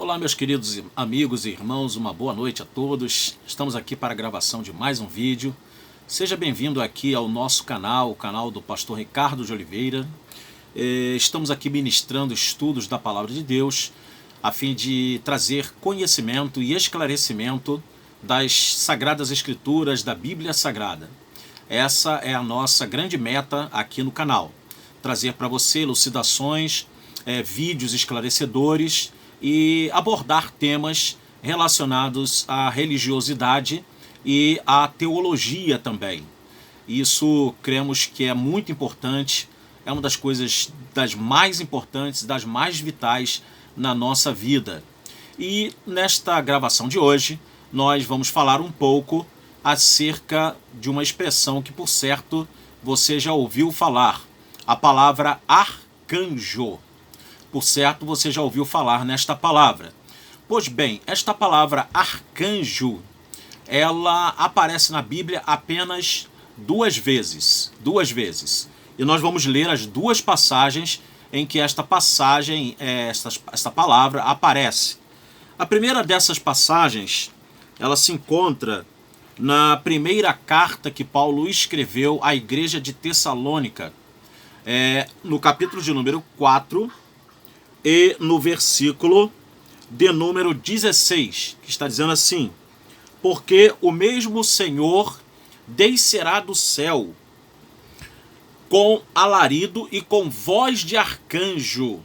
Olá, meus queridos amigos e irmãos, uma boa noite a todos. Estamos aqui para a gravação de mais um vídeo. Seja bem-vindo aqui ao nosso canal, o canal do pastor Ricardo de Oliveira. Estamos aqui ministrando estudos da Palavra de Deus, a fim de trazer conhecimento e esclarecimento das Sagradas Escrituras, da Bíblia Sagrada. Essa é a nossa grande meta aqui no canal. Trazer para você elucidações, vídeos esclarecedores e abordar temas relacionados à religiosidade e à teologia também. Isso cremos que é muito importante, é uma das coisas das mais importantes, das mais vitais na nossa vida. E nesta gravação de hoje, nós vamos falar um pouco acerca de uma expressão que, por certo, você já ouviu falar, a palavra arcanjo. Por certo, você já ouviu falar nesta palavra. Pois bem, esta palavra arcanjo, ela aparece na Bíblia apenas duas vezes. E nós vamos ler as duas passagens em que esta palavra aparece. A primeira dessas passagens, ela se encontra na primeira carta que Paulo escreveu à igreja de Tessalônica, no capítulo de número 4, e no versículo de número 16, que está dizendo assim: porque o mesmo Senhor descerá do céu com alarido e com voz de arcanjo.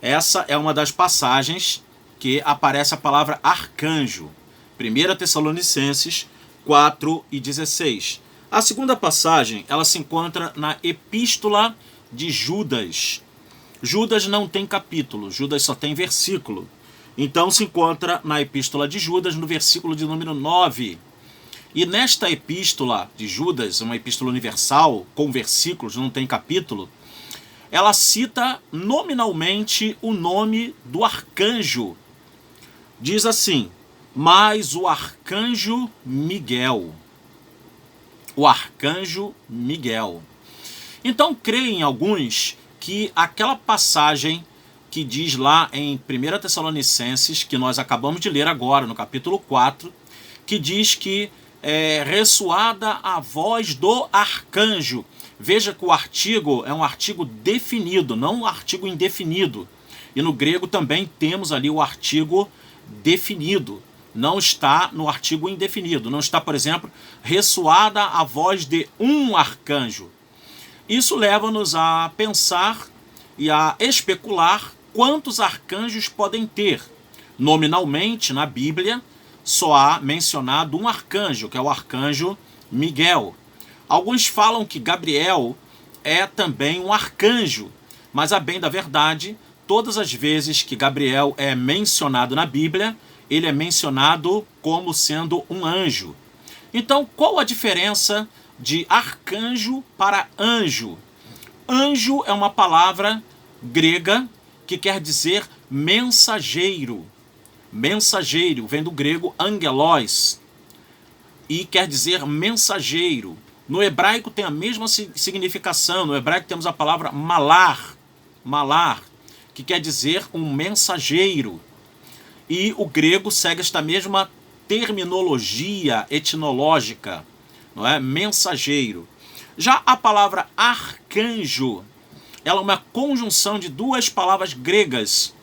Essa é uma das passagens que aparece a palavra arcanjo. 1 Tessalonicenses 4 e 16. A segunda passagem, ela se encontra na Epístola de Judas. Judas não tem capítulo, Judas só tem versículo. Então se encontra na Epístola de Judas, no versículo de número 9. E nesta Epístola de Judas, uma epístola universal, com versículos, não tem capítulo, ela cita nominalmente o nome do arcanjo. Diz assim: mas o arcanjo Miguel. O arcanjo Miguel. Então creem alguns que aquela passagem que diz lá em 1 Tessalonicenses, que nós acabamos de ler agora, no capítulo 4, que diz que ressoada a voz do arcanjo. Veja que o artigo é um artigo definido, não um artigo indefinido. E no grego também temos ali o artigo definido. Não está no artigo indefinido. Não está, por exemplo, ressoada a voz de um arcanjo. Isso leva-nos a pensar e a especular quantos arcanjos podem ter. Nominalmente, na Bíblia, só há mencionado um arcanjo, que é o arcanjo Miguel. Alguns falam que Gabriel é também um arcanjo, mas a bem da verdade, todas as vezes que Gabriel é mencionado na Bíblia, ele é mencionado como sendo um anjo. Então, qual a diferença de arcanjo para anjo? Anjo é uma palavra grega que quer dizer mensageiro. Mensageiro vem do grego angelos e quer dizer mensageiro. No hebraico tem a mesma significação. No hebraico temos a palavra malar, que quer dizer um mensageiro. E o grego segue esta mesma terminologia etnológica, não é? Mensageiro. Já a palavra arcanjo, ela é uma conjunção de duas palavras gregas,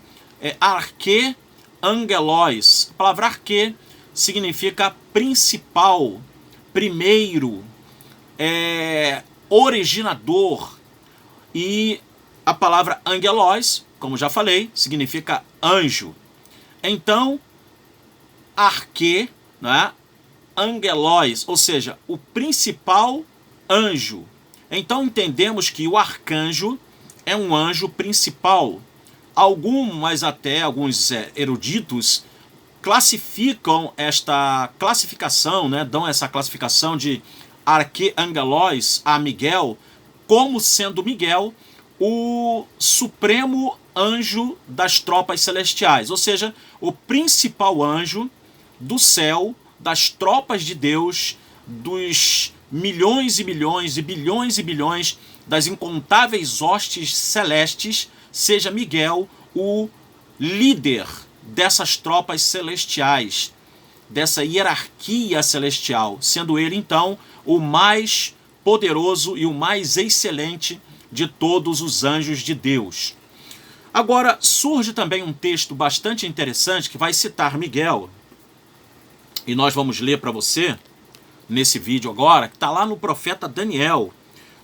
arque, angelos. A palavra arque significa principal, primeiro, originador. E a palavra angelos, como já falei, significa anjo. Então, arque, né? Angelos, ou seja, o principal anjo. Então entendemos que o arcanjo é um anjo principal. Alguns eruditos classificam esta classificação, né? Dão essa classificação de arcangelos a Miguel como sendo Miguel o supremo anjo das tropas celestiais, ou seja, o principal anjo do céu, das tropas de Deus, dos milhões e milhões e bilhões e bilhões das incontáveis hostes celestes, seja Miguel o líder dessas tropas celestiais, dessa hierarquia celestial, sendo ele então o mais poderoso e o mais excelente de todos os anjos de Deus. Agora, surge também um texto bastante interessante que vai citar Miguel, e nós vamos ler para você nesse vídeo agora, que está lá no profeta Daniel,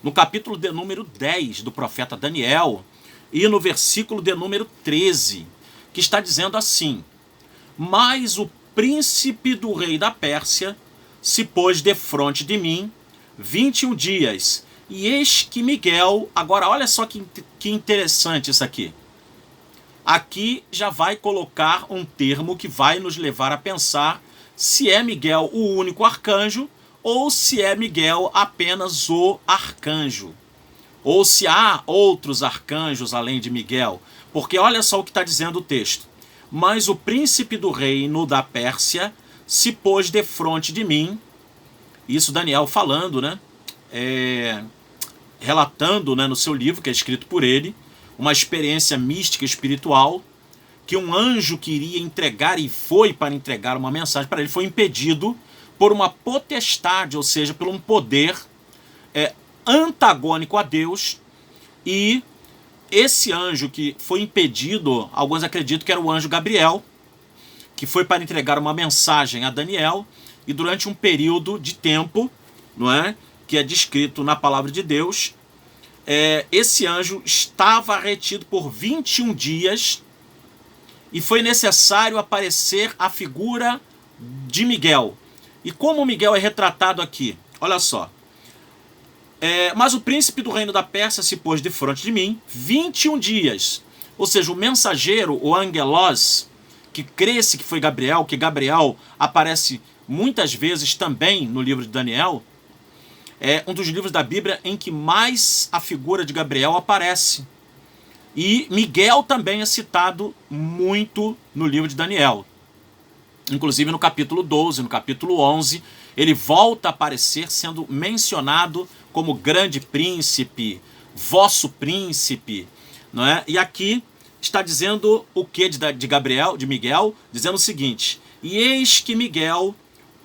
no capítulo de número 10 do profeta Daniel, e no versículo de número 13, que está dizendo assim: mas o príncipe do rei da Pérsia se pôs defronte de mim 21 dias, e eis que Miguel... Agora olha só que interessante isso aqui. Aqui já vai colocar um termo que vai nos levar a pensar se é Miguel o único arcanjo ou se é Miguel apenas o arcanjo. Ou se há outros arcanjos além de Miguel. Porque olha só o que está dizendo o texto. Mas o príncipe do reino da Pérsia se pôs defronte de mim. Isso Daniel falando, né? Relatando, né, no seu livro, que é escrito por ele, uma experiência mística espiritual, que um anjo queria entregar e foi para entregar uma mensagem para ele, foi impedido por uma potestade, ou seja, por um poder antagônico a Deus. E esse anjo que foi impedido, alguns acreditam que era o anjo Gabriel, que foi para entregar uma mensagem a Daniel, e durante um período de tempo, não é, que é descrito na palavra de Deus, esse anjo estava retido por 21 dias, e foi necessário aparecer a figura de Miguel. E como Miguel é retratado aqui? Olha só. Mas o príncipe do reino da Pérsia se pôs defronte de mim 21 dias. Ou seja, o mensageiro, o angelos, que cresce que foi Gabriel, que Gabriel aparece muitas vezes também no livro de Daniel, é um dos livros da Bíblia em que mais a figura de Gabriel aparece. E Miguel também é citado muito no livro de Daniel. Inclusive no capítulo 12, no capítulo 11, ele volta a aparecer sendo mencionado como grande príncipe, vosso príncipe, não é? E aqui está dizendo o que de Miguel? Dizendo o seguinte: e eis que Miguel,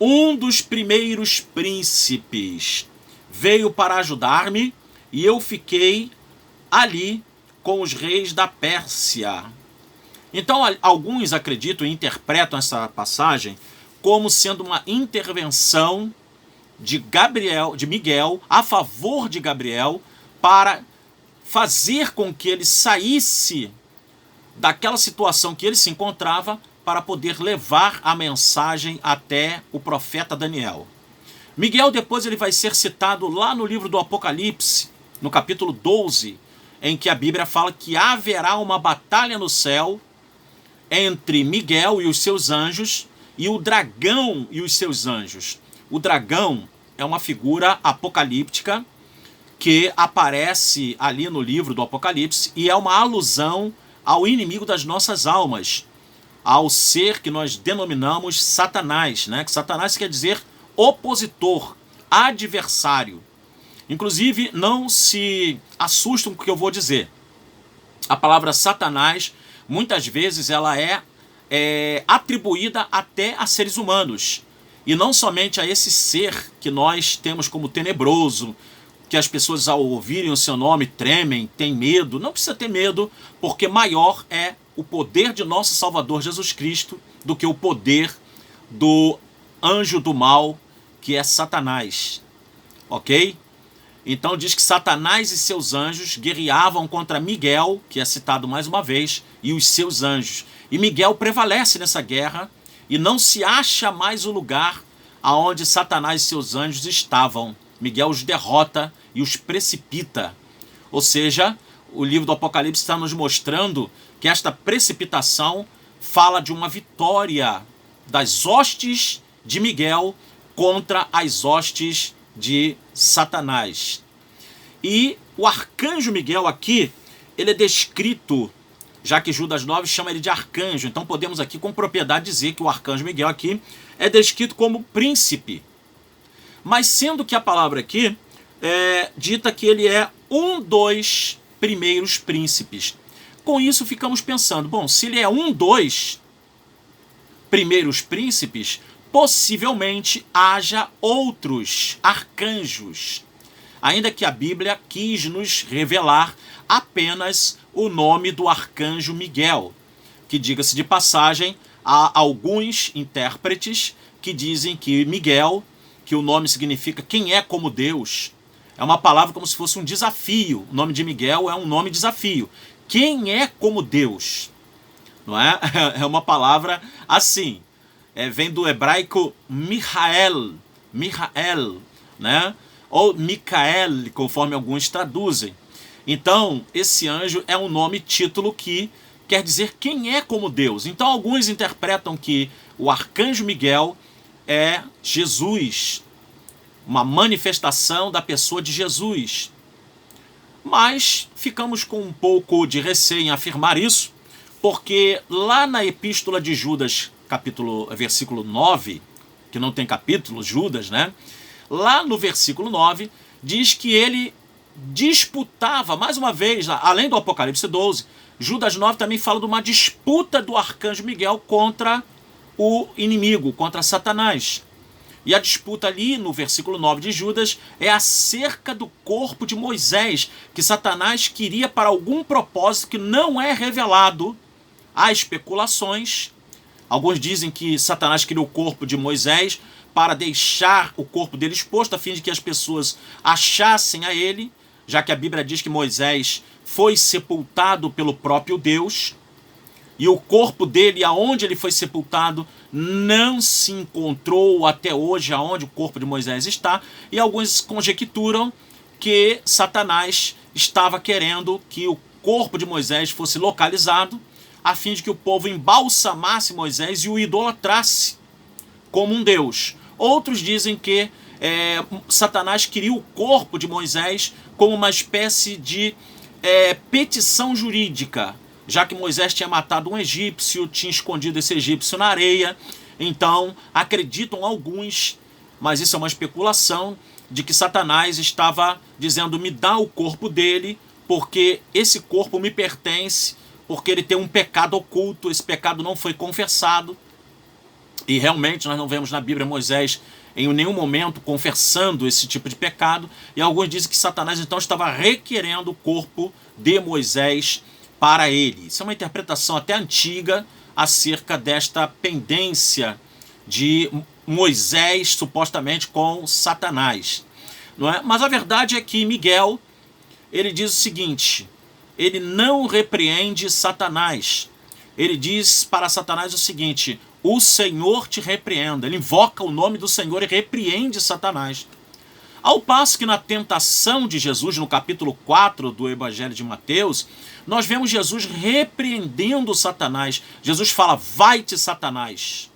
um dos primeiros príncipes, veio para ajudar-me, e eu fiquei ali com os reis da Pérsia. Então alguns acreditam e interpretam essa passagem como sendo uma intervenção de Miguel a favor de Gabriel, para fazer com que ele saísse daquela situação que ele se encontrava, para poder levar a mensagem até o profeta Daniel. Miguel depois ele vai ser citado lá no livro do Apocalipse, no capítulo 12, em que a Bíblia fala que haverá uma batalha no céu entre Miguel e os seus anjos e o dragão e os seus anjos. O dragão é uma figura apocalíptica que aparece ali no livro do Apocalipse e é uma alusão ao inimigo das nossas almas, ao ser que nós denominamos Satanás, né? Que Satanás quer dizer opositor, adversário. Inclusive, não se assustem com o que eu vou dizer. A palavra Satanás, muitas vezes, ela é atribuída até a seres humanos. E não somente a esse ser que nós temos como tenebroso, que as pessoas ao ouvirem o seu nome tremem, têm medo. Não precisa ter medo, porque maior é o poder de nosso Salvador Jesus Cristo do que o poder do anjo do mal, que é Satanás. Ok? Então diz que Satanás e seus anjos guerreavam contra Miguel, que é citado mais uma vez, e os seus anjos. E Miguel prevalece nessa guerra e não se acha mais o lugar aonde Satanás e seus anjos estavam. Miguel os derrota e os precipita. Ou seja, o livro do Apocalipse está nos mostrando que esta precipitação fala de uma vitória das hostes de Miguel contra as hostes de Satanás. E o arcanjo Miguel aqui, ele é descrito, já que Judas 9 chama ele de arcanjo, então podemos aqui com propriedade dizer que o arcanjo Miguel aqui é descrito como príncipe. Mas sendo que a palavra aqui dita que ele é um dos primeiros príncipes. Com isso ficamos pensando, bom, se ele é um dos, primeiros príncipes, possivelmente haja outros arcanjos, ainda que a Bíblia quis nos revelar apenas o nome do arcanjo Miguel, que, diga-se de passagem, há alguns intérpretes que dizem que Miguel, que o nome significa quem é como Deus, é uma palavra como se fosse um desafio. O nome de Miguel é um nome desafio. Quem é como Deus? Não é? É uma palavra assim. Vem do hebraico Michael, né? Ou Micael, conforme alguns traduzem. Então, esse anjo é um nome, título que quer dizer quem é como Deus. Então, alguns interpretam que o arcanjo Miguel é Jesus, uma manifestação da pessoa de Jesus. Mas ficamos com um pouco de receio em afirmar isso, porque lá na Epístola de Judas, versículo 9, que não tem capítulo, Judas, né? Lá no versículo 9, diz que ele disputava, mais uma vez, além do Apocalipse 12, Judas 9 também fala de uma disputa do arcanjo Miguel contra o inimigo, contra Satanás. E a disputa ali no versículo 9 de Judas é acerca do corpo de Moisés, que Satanás queria para algum propósito que não é revelado. Há especulações. Alguns dizem que Satanás queria o corpo de Moisés para deixar o corpo dele exposto, a fim de que as pessoas achassem a ele, já que a Bíblia diz que Moisés foi sepultado pelo próprio Deus, e o corpo dele, aonde ele foi sepultado, não se encontrou até hoje aonde o corpo de Moisés está, e alguns conjecturam que Satanás estava querendo que o corpo de Moisés fosse localizado, a fim de que o povo embalsamasse Moisés e o idolatrasse como um deus. Outros dizem que Satanás queria o corpo de Moisés como uma espécie de petição jurídica, já que Moisés tinha matado um egípcio, tinha escondido esse egípcio na areia. Então, acreditam alguns, mas isso é uma especulação, de que Satanás estava dizendo: me dá o corpo dele, porque esse corpo me pertence, porque ele tem um pecado oculto, esse pecado não foi confessado. E realmente nós não vemos na Bíblia Moisés em nenhum momento confessando esse tipo de pecado. E alguns dizem que Satanás então estava requerendo o corpo de Moisés para ele. Isso é uma interpretação até antiga acerca desta pendência de Moisés supostamente com Satanás, não é? Mas a verdade é que Miguel, ele diz o seguinte: ele não repreende Satanás. Ele diz para Satanás o seguinte: o Senhor te repreenda. Ele invoca o nome do Senhor e repreende Satanás. Ao passo que na tentação de Jesus, no capítulo 4 do Evangelho de Mateus, nós vemos Jesus repreendendo Satanás. Jesus fala: vai-te, Satanás.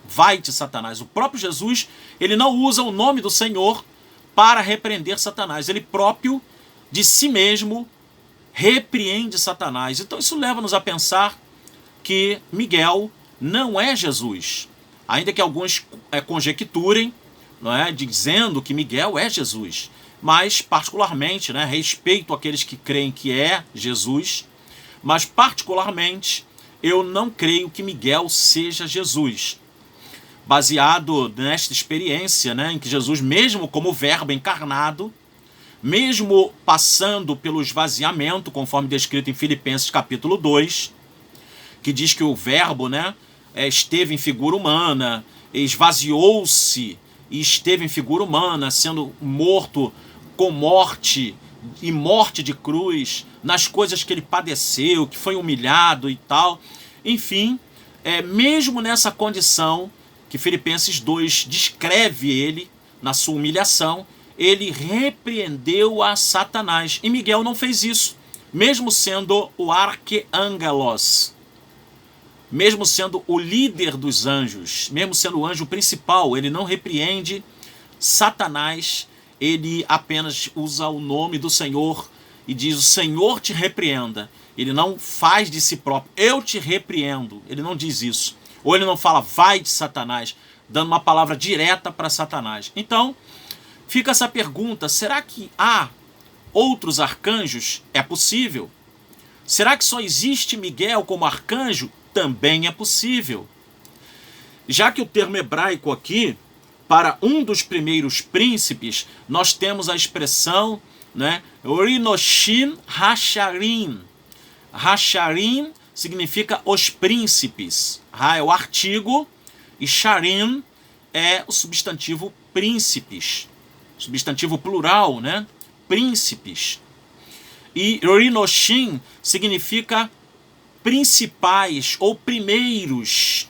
Vai-te, Satanás. O próprio Jesus, ele não usa o nome do Senhor para repreender Satanás. Ele próprio, de si mesmo, repreende Satanás. Então isso leva-nos a pensar que Miguel não é Jesus. Ainda que alguns conjecturem, não é, dizendo que Miguel é Jesus. Mas, particularmente, né, respeito aqueles que creem que é Jesus, mas, particularmente, eu não creio que Miguel seja Jesus. Baseado nesta experiência, né, em que Jesus, mesmo como verbo encarnado, mesmo passando pelo esvaziamento, conforme descrito em Filipenses capítulo 2, que diz que o verbo, né, esteve em figura humana, esvaziou-se e esteve em figura humana, sendo morto com morte e morte de cruz, nas coisas que ele padeceu, que foi humilhado e tal. Enfim, mesmo nessa condição que Filipenses 2 descreve ele, na sua humilhação, ele repreendeu a Satanás. E Miguel não fez isso, mesmo sendo o arqueangelos, mesmo sendo o líder dos anjos, mesmo sendo o anjo principal, ele não repreende Satanás, ele apenas usa o nome do Senhor e diz: o Senhor te repreenda. Ele não faz de si próprio: eu te repreendo. Ele não diz isso. Ou ele não fala: vai de Satanás, dando uma palavra direta para Satanás. Então, fica essa pergunta: será que há outros arcanjos? É possível. Será que só existe Miguel como arcanjo? Também é possível. Já que o termo hebraico aqui, para um dos primeiros príncipes, nós temos a expressão, né, Rinoshin Hasharim. Hasharim significa os príncipes. Ha é o artigo e Sharim é o substantivo príncipes. Substantivo plural, né? Príncipes. E Rinoshin significa principais ou primeiros.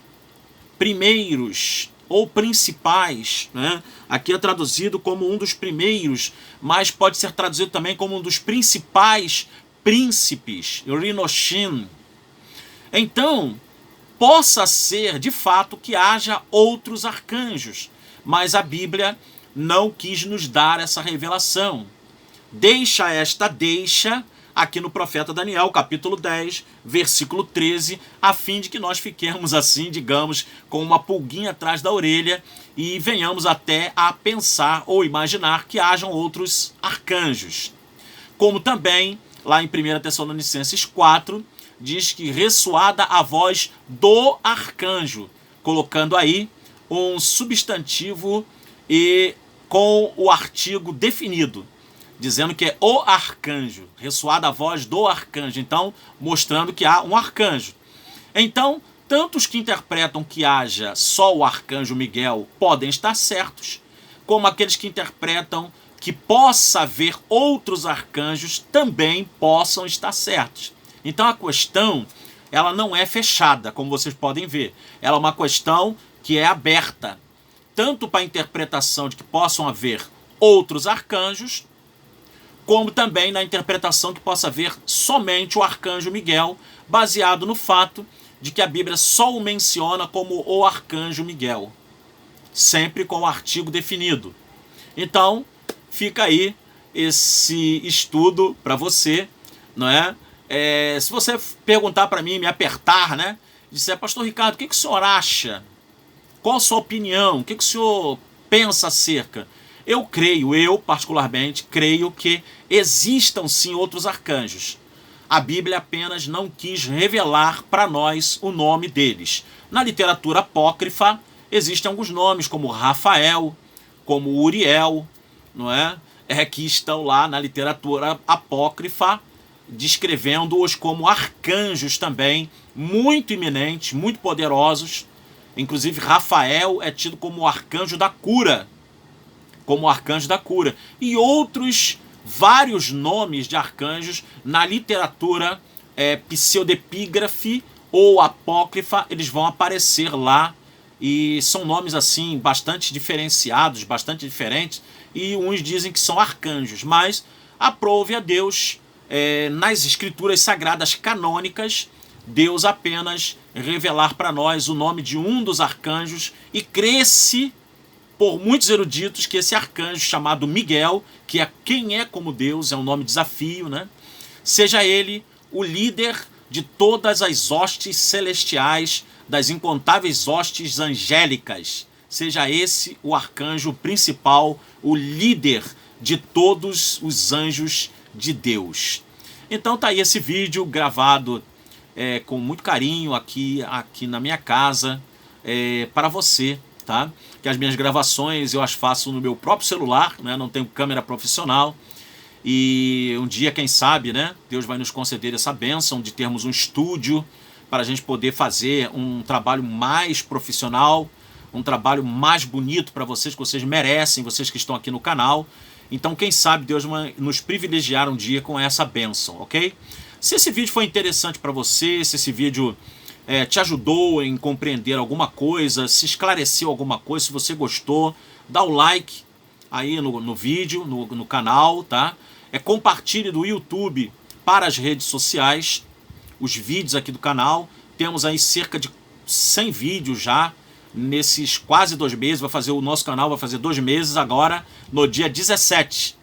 Primeiros ou principais, né? Aqui é traduzido como um dos primeiros, mas pode ser traduzido também como um dos principais príncipes, Rinoshin. Então, possa ser de fato que haja outros arcanjos, mas a Bíblia não quis nos dar essa revelação. Deixa aqui no profeta Daniel, capítulo 10, versículo 13, a fim de que nós fiquemos assim, digamos, com uma pulguinha atrás da orelha e venhamos até a pensar ou imaginar que hajam outros arcanjos. Como também, lá em 1 Tessalonicenses 4, diz que ressoada a voz do arcanjo, colocando aí um substantivo e com o artigo definido, dizendo que é o arcanjo, ressoada a voz do arcanjo, então mostrando que há um arcanjo. Então, tanto os que interpretam que haja só o arcanjo Miguel podem estar certos, como aqueles que interpretam que possa haver outros arcanjos também possam estar certos. Então a questão, ela não é fechada, como vocês podem ver. Ela é uma questão que é aberta, tanto para a interpretação de que possam haver outros arcanjos, como também na interpretação que possa haver somente o arcanjo Miguel, baseado no fato de que a Bíblia só o menciona como o arcanjo Miguel, sempre com o artigo definido. Então, fica aí esse estudo para você, não é? Se você perguntar para mim, me apertar, né? Disser, pastor Ricardo, o que o senhor acha? Qual a sua opinião? O que o senhor pensa acerca? Eu particularmente, creio que existam sim outros arcanjos. A Bíblia apenas não quis revelar para nós o nome deles. Na literatura apócrifa, existem alguns nomes, como Rafael, como Uriel, não é? Que estão lá na literatura apócrifa, descrevendo-os como arcanjos também, muito iminentes, muito poderosos. Inclusive, Rafael é tido como o arcanjo da cura. Como o arcanjo da cura. E outros, vários nomes de arcanjos na literatura pseudepígrafe ou apócrifa, eles vão aparecer lá. E são nomes assim, bastante diferenciados, bastante diferentes. E uns dizem que são arcanjos. Mas aprove a Deus, nas escrituras sagradas canônicas, Deus apenas revelar para nós o nome de um dos arcanjos, e crê-se por muitos eruditos que esse arcanjo chamado Miguel, que é quem é como Deus, é um nome desafio, né? Seja ele o líder de todas as hostes celestiais, das incontáveis hostes angélicas. Seja esse o arcanjo principal, o líder de todos os anjos de Deus. Então tá aí esse vídeo gravado com muito carinho aqui na minha casa, para você, tá? Que as minhas gravações eu as faço no meu próprio celular, né? Não tenho câmera profissional. E um dia, quem sabe, né? Deus vai nos conceder essa bênção de termos um estúdio para a gente poder fazer um trabalho mais profissional, um trabalho mais bonito para vocês, que vocês merecem, vocês que estão aqui no canal. Então, quem sabe Deus vai nos privilegiar um dia com essa bênção, ok? Se esse vídeo foi interessante para você, se esse vídeo te ajudou em compreender alguma coisa, se esclareceu alguma coisa, se você gostou, dá o like aí no vídeo, no canal, tá? Compartilhe do YouTube para as redes sociais os vídeos aqui do canal. Temos aí cerca de 100 vídeos já nesses quase 2 meses. O nosso canal vai fazer 2 meses agora, no dia 17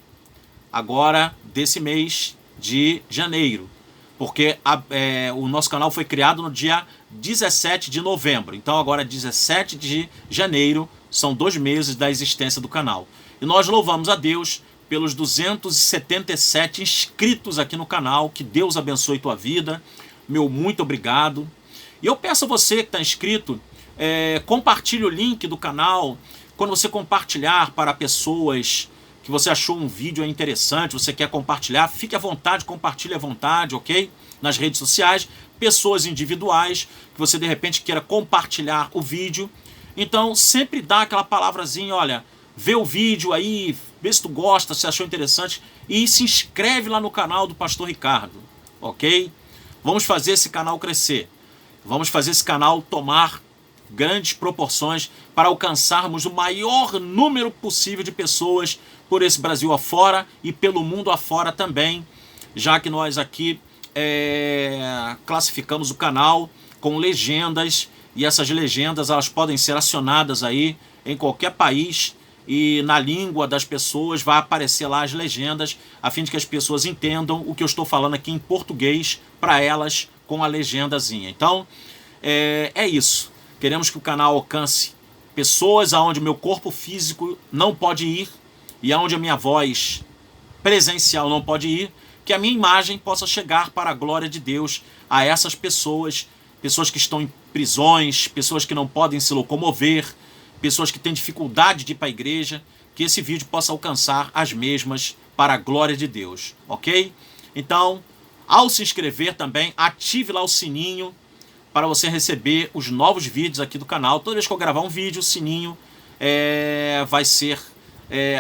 agora desse mês de janeiro, porque o nosso canal foi criado no dia 17 de novembro. Então agora 17 de janeiro são 2 meses da existência do canal. E nós louvamos a Deus pelos 277 inscritos aqui no canal. Que Deus abençoe tua vida. Meu muito obrigado. E eu peço a você que está inscrito, Compartilhe o link do canal. Quando você compartilhar para pessoas que você achou um vídeo interessante, você quer compartilhar, fique à vontade, compartilhe à vontade, ok? Nas redes sociais, pessoas individuais, que você de repente queira compartilhar o vídeo. Então sempre dá aquela palavrazinha, olha, vê o vídeo aí, vê se tu gosta, se achou interessante, e se inscreve lá no canal do Pastor Ricardo, ok? Vamos fazer esse canal crescer, vamos fazer esse canal tomar grandes proporções para alcançarmos o maior número possível de pessoas por esse Brasil afora e pelo mundo afora também, já que nós aqui classificamos o canal com legendas, e essas legendas elas podem ser acionadas aí em qualquer país, e na língua das pessoas vai aparecer lá as legendas, a fim de que as pessoas entendam o que eu estou falando aqui em português para elas com a legendazinha. Então é isso. Queremos que o canal alcance pessoas aonde o meu corpo físico não pode ir e aonde a minha voz presencial não pode ir, que a minha imagem possa chegar para a glória de Deus a essas pessoas, pessoas que estão em prisões, pessoas que não podem se locomover, pessoas que têm dificuldade de ir para a igreja, que esse vídeo possa alcançar as mesmas para a glória de Deus, ok? Então, ao se inscrever também, ative lá o sininho para você receber os novos vídeos aqui do canal. Toda vez que eu gravar um vídeo, o sininho vai ser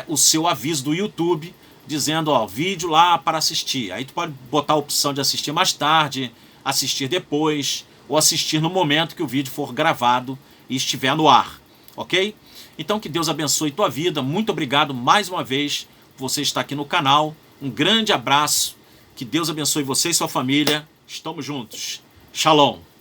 o seu aviso do YouTube, dizendo, ó, vídeo lá para assistir. Aí tu pode botar a opção de assistir mais tarde, assistir depois, ou assistir no momento que o vídeo for gravado e estiver no ar, ok? Então que Deus abençoe tua vida. Muito obrigado mais uma vez por você estar aqui no canal. Um grande abraço. Que Deus abençoe você e sua família. Estamos juntos. Shalom.